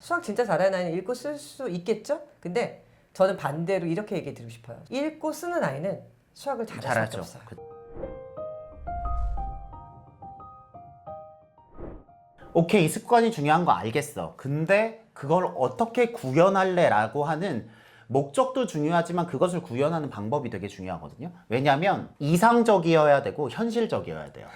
수학 진짜 잘하는 아이는 읽고 쓸 수 있겠죠? 근데 저는 반대로 이렇게 얘기해 드리고 싶어요. 읽고 쓰는 아이는 수학을 잘할 수밖에 잘하죠. 없어요. 오케이, 습관이 중요한 거 알겠어. 근데 그걸 어떻게 구현할래? 라고 하는 목적도 중요하지만 그것을 구현하는 방법이 되게 중요하거든요. 왜냐하면 이상적이어야 되고 현실적이어야 돼요.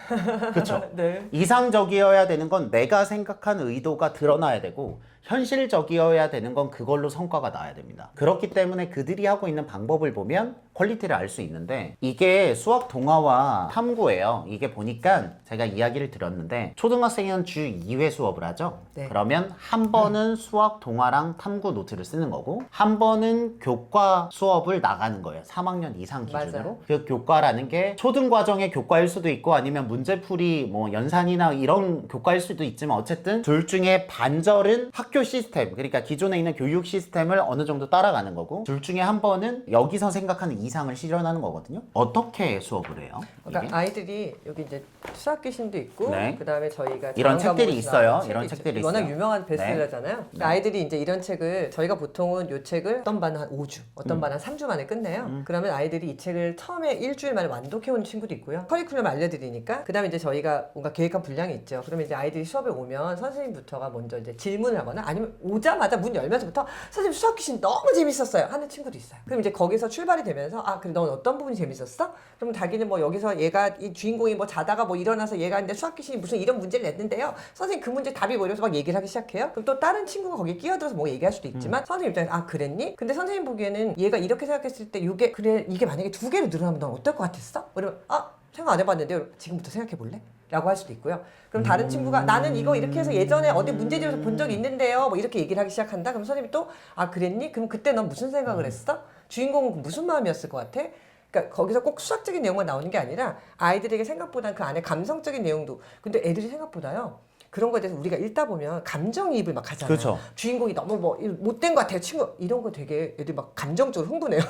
그렇죠? 네. 이상적이어야 되는 건 내가 생각한 의도가 드러나야 되고 현실적이어야 되는 건 그걸로 성과가 나야 됩니다. 그렇기 때문에 그들이 하고 있는 방법을 보면 퀄리티를 알 수 있는데 이게 수학 동화와 탐구예요. 이게 보니까 제가 이야기를 드렸는데 초등학생은 주 2회 수업을 하죠. 네. 그러면 한 번은 수학 동화랑 탐구 노트를 쓰는 거고 한 번은 교과 수업을 나가는 거예요. 3학년 이상 기준으로. 맞아요. 그 교과라는 게 초등 과정의 교과일 수도 있고 아니면 문제풀이 뭐 연산이나 이런 교과일 수도 있지만 어쨌든 둘 중에 반절은 학교 시스템, 그러니까 기존에 있는 교육 시스템을 어느 정도 따라가는 거고 둘 중에 한 번은 여기서 생각하는 이상을 실현하는 거거든요. 어떻게 수업을 해요? 그러니까 이게? 아이들이 여기 이제 수학 귀신도 있고 네. 그다음에 저희가 이런 자연 책들이 과목에서 있어요. 나오는 이런 책이 책들이 있죠. 워낙 있어요. 유명한 베스트셀러잖아요. 그러니까 아이들이 이제 이런 책을 저희가 보통은 이 책을 어떤 반은 한 5주, 어떤 반은 한 3주 만에 끝내요. 그러면 아이들이 이 책을 처음에 일주일 만에 완독해 온 친구도 있고요. 커리큘럼 알려드리니까 그다음에 이제 저희가 뭔가 계획한 분량이 있죠. 그러면 이제 아이들이 수업에 오면 선생님부터가 먼저 이제 질문을 하거나 아니면 오자마자 문 열면서부터 선생님 수학 귀신 너무 재밌었어요 하는 친구도 있어요. 그럼 이제 거기서 출발이 되면서 아 그래 넌 어떤 부분이 재밌었어? 그러면 자기는 뭐 여기서 얘가 이 주인공이 뭐 자다가 뭐 일어나서 얘가 근데 수학 귀신이 무슨 이런 문제를 냈는데요. 선생님 그 문제 답이 뭐 이러면서 막 얘기를 하기 시작해요. 그럼 또 다른 친구가 거기에 끼어들어서 뭐 얘기할 수도 있지만 선생님 입장에서 아 그랬니? 근데 선생님 보기에는 얘가 이렇게 생각했을 때 이게 그래 이게 만약에 2개로 늘어나면 넌 어떨 것 같았어? 그러면 아 생각 안 해봤는데요. 지금부터 생각해 볼래? 라고 할 수도 있고요. 그럼 다른 친구가 나는 이거 이렇게 해서 예전에 어디 문제집에서 본 적이 있는데요. 뭐 이렇게 얘기를 하기 시작한다. 그럼 선생님이 또 아 그랬니? 그럼 그때 넌 무슨 생각을 했어? 주인공은 무슨 마음이었을 것 같아? 그러니까 거기서 꼭 수학적인 내용만 나오는 게 아니라 아이들에게 생각보다 그 안에 감성적인 내용도 근데 애들이 생각보다요. 그런 거에 대해서 우리가 읽다 보면 감정이입을 막 하잖아요. 그렇죠. 주인공이 너무 뭐 못된 것 같아요. 친구 이런 거 되게 애들 막 감정적으로 흥분해요.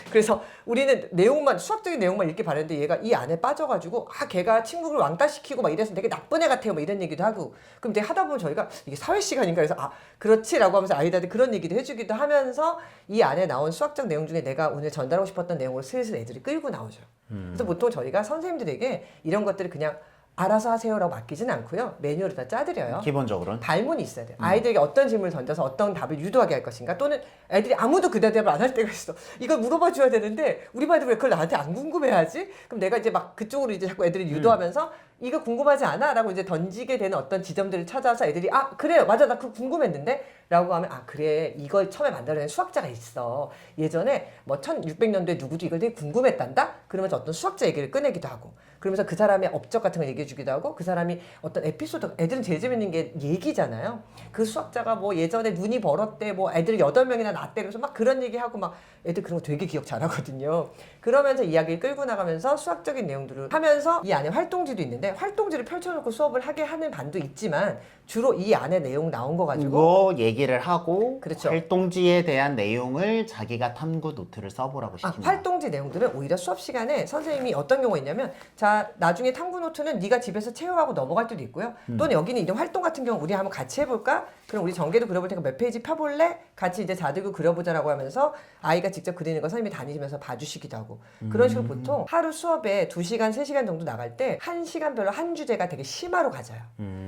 그래서 우리는 내용만 수학적인 내용만 읽기 바랬는데 얘가 이 안에 빠져가지고 아 걔가 친구를 왕따시키고 막 이래서 되게 나쁜 애 같아요. 막 이런 얘기도 하고 그럼 이제 하다 보면 저희가 이게 사회 시간인가 그래서 아 그렇지라고 하면서 아이들한테 그런 얘기도 해주기도 하면서 이 안에 나온 수학적 내용 중에 내가 오늘 전달하고 싶었던 내용을 슬슬 애들이 끌고 나오죠. 그래서 보통 저희가 선생님들에게 이런 것들을 그냥 알아서 하세요라고 맡기진 않고요. 매뉴얼을 다 짜드려요. 기본적으로는 발문이 있어야 돼요. 아이들에게 어떤 질문을 던져서 어떤 답을 유도하게 할 것인가 또는 애들이 아무도 그 대답을 안 할 때가 있어. 이걸 물어봐 줘야 되는데 우리 반들 왜 그걸 나한테 안 궁금해하지? 그럼 내가 이제 막 그쪽으로 이제 자꾸 애들이 유도하면서 이거 궁금하지 않아? 라고 이제 던지게 되는 어떤 지점들을 찾아서 애들이 아 그래요 맞아 나 그거 궁금했는데 라고 하면 아 그래 이걸 처음에 만들어낸 수학자가 있어. 예전에 뭐 1600년도에 누구도 이걸 되게 궁금했단다? 그러면서 어떤 수학자 얘기를 꺼내기도 하고 그러면서 그 사람의 업적 같은 걸 얘기해 주기도 하고 그 사람이 어떤 에피소드 애들은 제일 재밌는 게 얘기잖아요. 그 수학자가 뭐 예전에 눈이 벌었대 뭐 애들 8명이나 낳았대 그래서 막 그런 얘기하고 막 애들 그런 거 되게 기억 잘하거든요. 그러면서 이야기를 끌고 나가면서 수학적인 내용들을 하면서 이 안에 활동지도 있는데 활동지를 펼쳐놓고 수업을 하게 하는 반도 있지만 주로 이 안에 내용 나온 거 가지고 이거 얘기를 하고 그렇죠. 활동지에 대한 내용을 자기가 탐구 노트를 써보라고 시키는 거예요. 활동지 내용들은 오히려 수업 시간에 선생님이 어떤 경우가 있냐면 자 나중에 탐구 노트는 네가 집에서 채워하고 넘어갈 때도 있고요. 또는 여기는 이런 활동 같은 경우 우리 한번 같이 해볼까? 그럼 우리 전개도 그려볼 테니까 몇 페이지 펴볼래? 같이 이제 자들고 그려보자라고 하면서 아이가 직접 그리는 거 선생님이 다니시면서 봐주시기도 하고 그런 식으로 보통 하루 수업에 2시간, 3시간 정도 나갈 때 1시간별로 한 주제가 되게 심화로 가져요.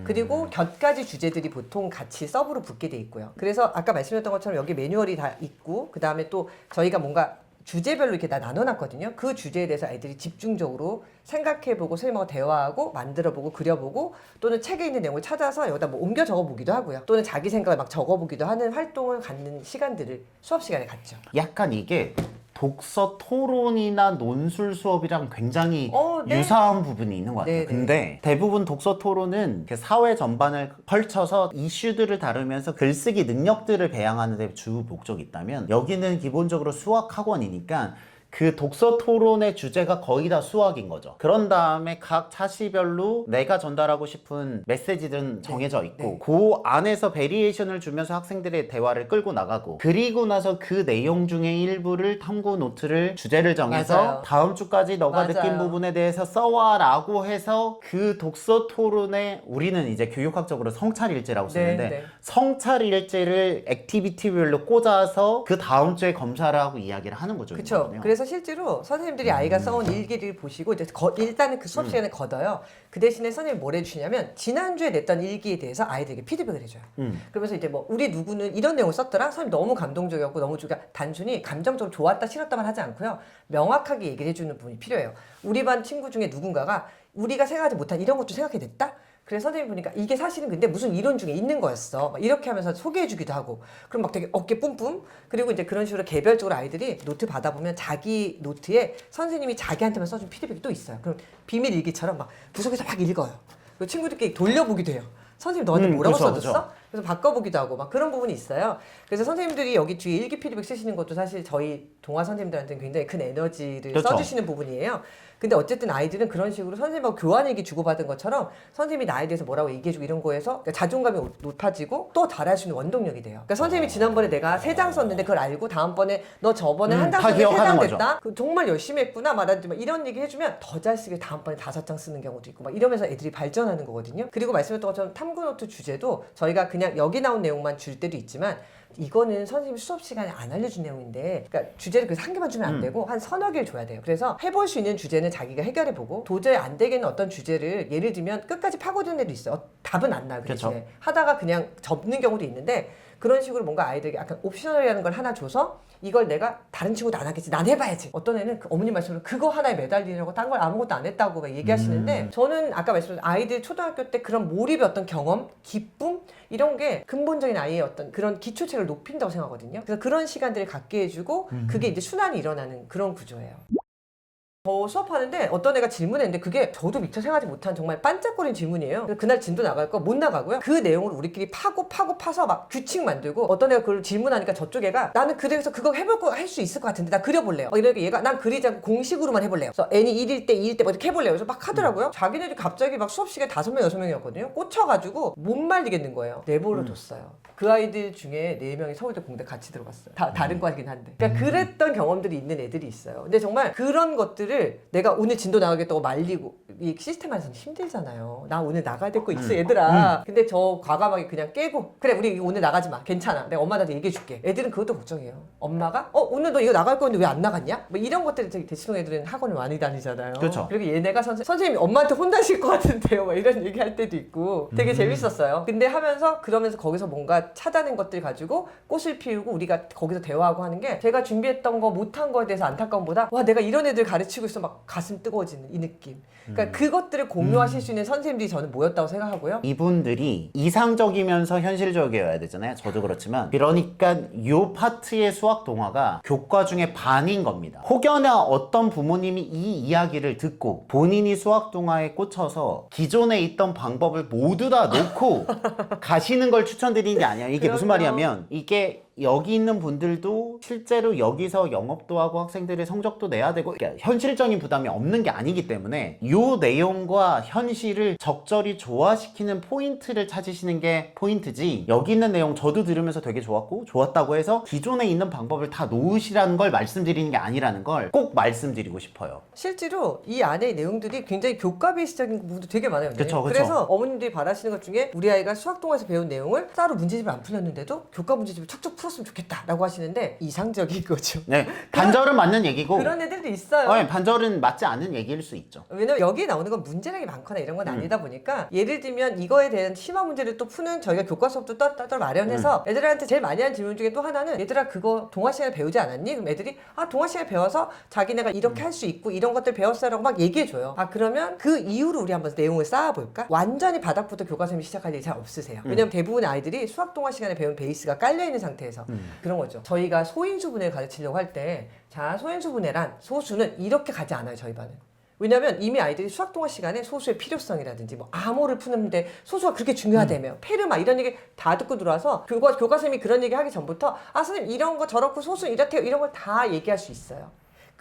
그리고 곁가지 주제들이 보통 같이 서브로 붙게 돼 있고요. 그래서 아까 말씀드렸던 것처럼 여기 매뉴얼이 다 있고 그 다음에 또 저희가 뭔가 주제별로 이렇게 다 나눠놨거든요. 그 주제에 대해서 아이들이 집중적으로 생각해보고 선생님하고 대화하고 만들어보고 그려보고 또는 책에 있는 내용을 찾아서 여기다 뭐 옮겨 적어보기도 하고요. 또는 자기 생각을 막 적어보기도 하는 활동을 갖는 시간들을 수업 시간에 갖죠. 약간 이게 독서 토론이나 논술 수업이랑 굉장히 네. 유사한 부분이 있는 것 같아요. 네, 네. 근데 대부분 독서 토론은 사회 전반을 펼쳐서 이슈들을 다루면서 글쓰기 능력들을 배양하는 데 주 목적이 있다면 여기는 기본적으로 수학 학원이니까 그 독서 토론의 주제가 거의 다 수학인 거죠. 그런 다음에 각 차시별로 내가 전달하고 싶은 메시지들은 정해져 있고 그 안에서 베리에이션을 주면서 학생들의 대화를 끌고 나가고 그리고 나서 그 내용 중에 일부를 탐구 노트를 주제를 정해서 맞아요. 다음 주까지 너가 맞아요. 느낀 부분에 대해서 써와 라고 해서 그 독서 토론에 우리는 이제 교육학적으로 성찰일지라고 쓰는데 네. 성찰일지를 액티비티별로 꽂아서 그 다음 주에 검사를 하고 이야기를 하는 거죠. 그렇죠. 그래서 실제로 선생님들이 아이가 써온 일기를 보시고 이제 일단은 그 수업 시간에 걷어요. 그 대신에 선생님이 뭘 해주시냐면 지난주에 냈던 일기에 대해서 아이들에게 피드백을 해줘요. 그러면서 이제 뭐 우리 누구는 이런 내용을 썼더라. 선생님 너무 감동적이었고 너무 그러니까 단순히 감정적으로 좋았다 싫었다만 하지 않고요. 명확하게 얘기를 해주는 부분이 필요해요. 우리 반 친구 중에 누군가가 우리가 생각하지 못한 이런 것도 생각해냈다. 그래서 선생님 보니까 이게 사실은 근데 무슨 이론 중에 있는 거였어. 막 이렇게 하면서 소개해주기도 하고. 그럼 막 되게 어깨 뿜뿜. 그리고 이제 그런 식으로 개별적으로 아이들이 노트 받아보면 자기 노트에 선생님이 자기한테만 써준 피드백이 또 있어요. 그럼 비밀 일기처럼 막 구석에서 막 읽어요. 그리고 친구들끼리 돌려보기도 해요. 선생님 너한테 뭐라고 그쵸, 써줬어? 그쵸. 그래서 바꿔보기도 하고 막 그런 부분이 있어요. 그래서 선생님들이 여기 뒤에 일기 피드백 쓰시는 것도 사실 저희 동아 선생님들한테는 굉장히 큰 에너지를 그쵸. 써주시는 부분이에요. 근데 어쨌든 아이들은 그런 식으로 선생님하고 교환 얘기 주고받은 것처럼 선생님이 나에 대해서 뭐라고 얘기해주고 이런 거에서 그러니까 자존감이 높아지고 또 잘할 수 있는 원동력이 돼요. 그러니까 선생님이 지난번에 내가 3장 썼는데 그걸 알고 다음번에 너 저번에 한 장 다 썼는데 3장 기억하는 거죠. 됐다? 정말 열심히 했구나 말하지 마. 이런 얘기 해주면 더 잘 쓰게 다음번에 5장 쓰는 경우도 있고 막 이러면서 애들이 발전하는 거거든요. 그리고 말씀했던 것처럼 탐구노트 주제도 저희가 그냥 여기 나온 내용만 줄 때도 있지만 이거는 선생님이 수업 시간에 안 알려준 내용인데 그러니까 주제를 그래서 한 개만 주면 안 되고 한 서너 개를 줘야 돼요. 그래서 해볼 수 있는 주제는 자기가 해결해보고 도저히 안 되겠는 어떤 주제를 예를 들면 끝까지 파고드는 애도 있어요. 답은 안 나요. 그 그쵸. 대신에 하다가 그냥 접는 경우도 있는데 그런 식으로 뭔가 아이들에게 약간 옵셔널이라는 걸 하나 줘서 이걸 내가 다른 친구도 안 하겠지 난 해봐야지. 어떤 애는 그 어머님 말씀으로 그거 하나에 매달리려고 딴 걸 아무것도 안 했다고 막 얘기하시는데 저는 아까 말씀드린 아이들 초등학교 때 그런 몰입의 어떤 경험, 기쁨 이런 게 근본적인 아이의 어떤 그런 기초체를 높인다고 생각하거든요. 그래서 그런 시간들을 갖게 해주고 그게 이제 순환이 일어나는 그런 구조예요. 저 수업하는데 어떤 애가 질문했는데 그게 저도 미처 생각하지 못한 정말 반짝거리는 질문이에요. 그래서 그날 진도 나갈 거 못 나가고요. 그 내용을 우리끼리 파서 막 규칙 만들고 어떤 애가 그걸 질문하니까 저쪽 애가 나는 그래서 그거 해볼 거 할 수 있을 것 같은데 나 그려볼래요. 이러니까 얘가 난 그리지 않고 공식으로만 해볼래요. 그래서 n이 1일 때 2일 때 뭐 이렇게 해볼래요. 그래서 막 하더라고요. 자기네들이 갑자기 막 수업 시간에 5명 6명이었거든요. 꽂혀가지고 못 말리겠는 거예요. 내버려 뒀어요. 그 아이들 중에 4명이 서울대 공대 같이 들어갔어요. 다른 과이긴 한데. 그러니까 그랬던 경험들이 있는 애들이 있어요. 근데 정말 그런 것들을 내가 오늘 진도 나가겠다고 말리고 이 시스템 안에서는 힘들잖아요. 나 오늘 나가야 될 거 있어 얘들아. 근데 저 과감하게 그냥 깨고 그래 우리 오늘 나가지 마. 괜찮아. 내가 엄마한테 얘기해 줄게. 애들은 그것도 걱정해요. 엄마가 오늘 너 이거 나갈 거였는데 왜 안 나갔냐? 뭐 이런 것들이 되게 대치동 애들은 학원을 많이 다니잖아요. 그렇죠. 그리고 얘네가 선생님이 엄마한테 혼나실 것 같은데요. 막 이런 얘기 할 때도 있고 되게 재밌었어요. 근데 하면서 그러면서 거기서 뭔가 찾아낸 것들 가지고 꽃을 피우고 우리가 거기서 대화하고 하는 게 제가 준비했던 거 못한 거에 대해서 안타까움보다 와 내가 이런 애들 가르치고 있어 막 가슴 뜨거워지는 이 느낌. 그러니까 그것들을 공유하실 수 있는 선생님들이 저는 모였다고 생각하고요. 이분들이 이상적이면서 현실적이어야 되잖아요. 저도 그렇지만 그러니까 요 파트의 수학 동화가 교과 중에 반인 겁니다. 혹여나 어떤 부모님이 이 이야기를 듣고 본인이 수학 동화에 꽂혀서 기존에 있던 방법을 모두 다 놓고 가시는 걸 추천드리는 게 아니에요. 이게 무슨 그럼요. 말이냐면 이게 여기 있는 분들도 실제로 여기서 영업도 하고 학생들의 성적도 내야 되고 그러니까 현실적인 부담이 없는 게 아니기 때문에 이 내용과 현실을 적절히 조화시키는 포인트를 찾으시는 게 포인트지 여기 있는 내용 저도 들으면서 되게 좋았고 좋았다고 해서 기존에 있는 방법을 다 놓으시라는 걸 말씀드리는 게 아니라는 걸 꼭 말씀드리고 싶어요. 실제로 이 안에 내용들이 굉장히 교과 베이스적인 부분도 되게 많아요. 네. 그쵸. 그래서 어머님들이 바라시는 것 중에 우리 아이가 수학 동화에서 배운 내용을 따로 문제집을 안 풀렸는데도 교과 문제집을 척척 풀었으면 좋겠다라고 하시는데 이상적인 거죠. 네, 반절은 맞는 얘기고 그런 애들도 있어요. 반절은 맞지 않는 얘기일 수 있죠. 왜냐면 여기 나오는 건 문제량이 많거나 이런 건 아니다 보니까 예를 들면 이거에 대한 심화 문제를 또 푸는 저희가 교과 수업도 따로 마련해서 애들한테 제일 많이 하는 질문 중에 또 하나는 얘들아 그거 동화 시간에 배우지 않았니? 그럼 애들이 동화 시간에 배워서 자기네가 이렇게 할 수 있고 이런 것들 배웠어라고 막 얘기해줘요. 그러면 그 이후로 우리 한번 내용을 쌓아볼까? 완전히 바닥부터 교과서를 시작할 일이 잘 없으세요. 왜냐면 대부분의 아이들이 수학 동화 시간에 배운 베이스가 깔려있는 상태에서 그런 거죠. 저희가 소인수분해를 가르치려고 할 때 자 소인수분해란 소수는 이렇게 가지 않아요. 저희 반은. 왜냐면 이미 아이들이 수학 동화 시간에 소수의 필요성이라든지 뭐 암호를 푸는데 소수가 그렇게 중요하다며 페르마 이런 얘기 다 듣고 들어와서 교과선생님이 그런 얘기 하기 전부터 선생님 이런 거 저렇고 소수는 이렇대요 이런 걸 다 얘기할 수 있어요.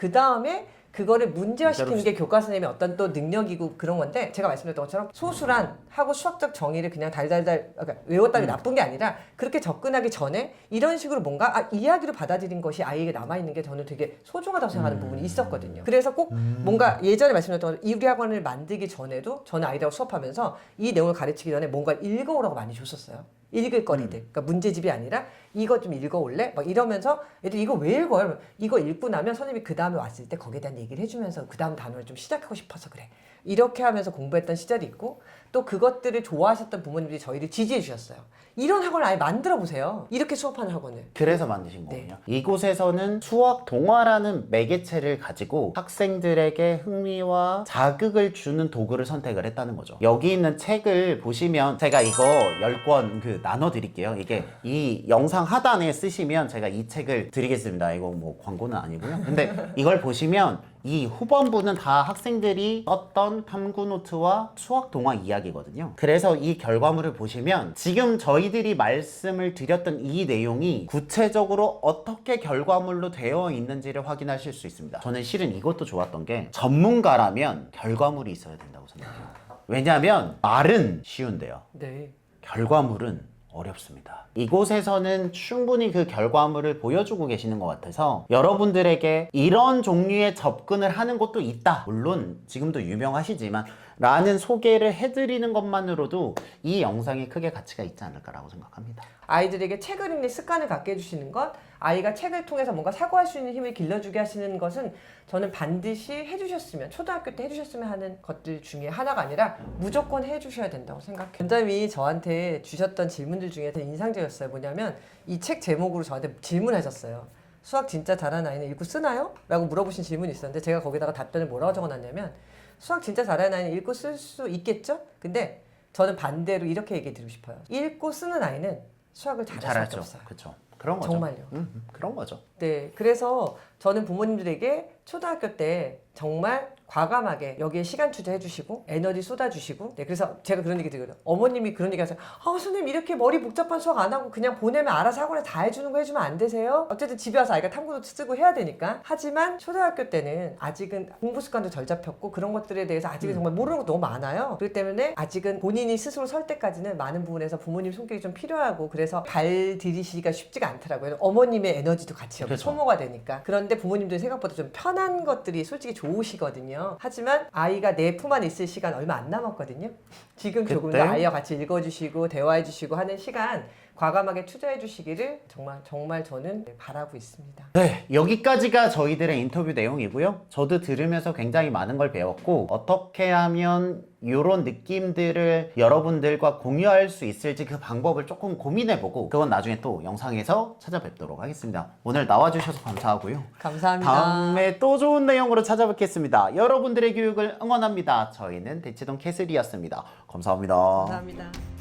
그 다음에 그거를 문제화시키는 문제로 게 교과 선생님의 어떤 또 능력이고 그런 건데 제가 말씀드렸던 것처럼 소수란 하고 수학적 정의를 그냥 달달달 그러니까 외웠다는 게 나쁜 게 아니라 그렇게 접근하기 전에 이런 식으로 뭔가 이야기로 받아들인 것이 아이에게 남아있는 게 저는 되게 소중하다고 생각하는 부분이 있었거든요. 그래서 꼭 뭔가 예전에 말씀드렸던 이유리 학원을 만들기 전에도 저는 아이들하고 수업하면서 이 내용을 가르치기 전에 뭔가 읽어오라고 많이 줬었어요. 읽을 거리들. 그러니까 문제집이 아니라 이거 좀 읽어올래? 막 이러면서 애들 이거 왜 읽어요? 이러면 이거 읽고 나면 선생님이 그 다음에 왔을 때 거기에 대한 얘기를 해주면서 그 다음 단어를 좀 시작하고 싶어서 그래. 이렇게 하면서 공부했던 시절이 있고 또 그것들을 좋아하셨던 부모님들이 저희를 지지해 주셨어요. 이런 학원을 아예 만들어 보세요. 이렇게 수업하는 학원을. 그래서 만드신 거군요. 이곳에서는 수학 동화라는 매개체를 가지고 학생들에게 흥미와 자극을 주는 도구를 선택을 했다는 거죠. 여기 있는 책을 보시면 제가 이거 10권 나눠 드릴게요. 이게 이 영상 하단에 쓰시면 제가 이 책을 드리겠습니다. 이거 뭐 광고는 아니고요. 근데 이걸 보시면 이 후반부는 다 학생들이 썼던 탐구 노트와 수학 동화 이야기거든요. 그래서 이 결과물을 보시면 지금 저희들이 말씀을 드렸던 이 내용이 구체적으로 어떻게 결과물로 되어 있는지를 확인하실 수 있습니다. 저는 실은 이것도 좋았던 게 전문가라면 결과물이 있어야 된다고 생각해요. 왜냐하면 말은 쉬운데요. 네. 결과물은 어렵습니다. 이곳에서는 충분히 그 결과물을 보여주고 계시는 것 같아서 여러분들에게 이런 종류의 접근을 하는 곳도 있다. 물론 지금도 유명하시지만 라는 소개를 해드리는 것만으로도 이 영상이 크게 가치가 있지 않을까라고 생각합니다. 아이들에게 책을 읽는 습관을 갖게 해주시는 것, 아이가 책을 통해서 뭔가 사고할 수 있는 힘을 길러주게 하시는 것은 저는 반드시 해주셨으면, 초등학교 때 해주셨으면 하는 것들 중에 하나가 아니라 무조건 해주셔야 된다고 생각해요. 원장님이 저한테 주셨던 질문들 중에 되게 인상적이었어요. 뭐냐면 이 책 제목으로 저한테 질문하셨어요. 수학 진짜 잘하는 아이는 읽고 쓰나요? 라고 물어보신 질문이 있었는데 제가 거기다가 답변을 뭐라고 적어놨냐면 수학 진짜 잘하는 아이는 읽고 쓸 수 있겠죠? 근데 저는 반대로 이렇게 얘기해 드리고 싶어요. 읽고 쓰는 아이는 수학을 잘할 수밖에 잘하죠. 없어요. 그렇죠. 그런 거죠. 정말요. 그런 거죠. 네, 그래서 저는 부모님들에게 초등학교 때 정말 과감하게 여기에 시간 투자해 주시고 에너지 쏟아 주시고 네, 그래서 제가 그런 얘기 드리거든요. 어머님이 그런 얘기 하세요. 선생님 이렇게 머리 복잡한 수학 안 하고 그냥 보내면 알아서 학원에 다 해주는 거 해주면 안 되세요? 어쨌든 집에 와서 아이가 탐구도 쓰고 해야 되니까. 하지만 초등학교 때는 아직은 공부 습관도 덜 잡혔고 그런 것들에 대해서 아직은 정말 모르는 것도 너무 많아요. 그렇기 때문에 아직은 본인이 스스로 설 때까지는 많은 부분에서 부모님 손길이 좀 필요하고 그래서 발 들이시기가 쉽지가 않더라고요. 어머님의 에너지도 같이 그렇죠. 소모가 되니까. 그런데 부모님들이 생각보다 좀 편한 것들이 솔직히 좋으시거든요. 하지만 아이가 내 품 안에 있을 시간 얼마 안 남았거든요. 지금 조금 더 그때? 아이와 같이 읽어주시고 대화해주시고 하는 시간 과감하게 투자해주시기를 정말 저는 바라고 있습니다. 네, 여기까지가 저희들의 인터뷰 내용이고요. 저도 들으면서 굉장히 많은 걸 배웠고 어떻게 하면 이런 느낌들을 여러분들과 공유할 수 있을지 그 방법을 조금 고민해보고 그건 나중에 또 영상에서 찾아뵙도록 하겠습니다. 오늘 나와주셔서 감사하고요. 감사합니다. 다음에 또 좋은 내용으로 찾아뵙겠습니다. 여러분들의 교육을 응원합니다. 저희는 대치동 캐슬이었습니다. 감사합니다. 감사합니다.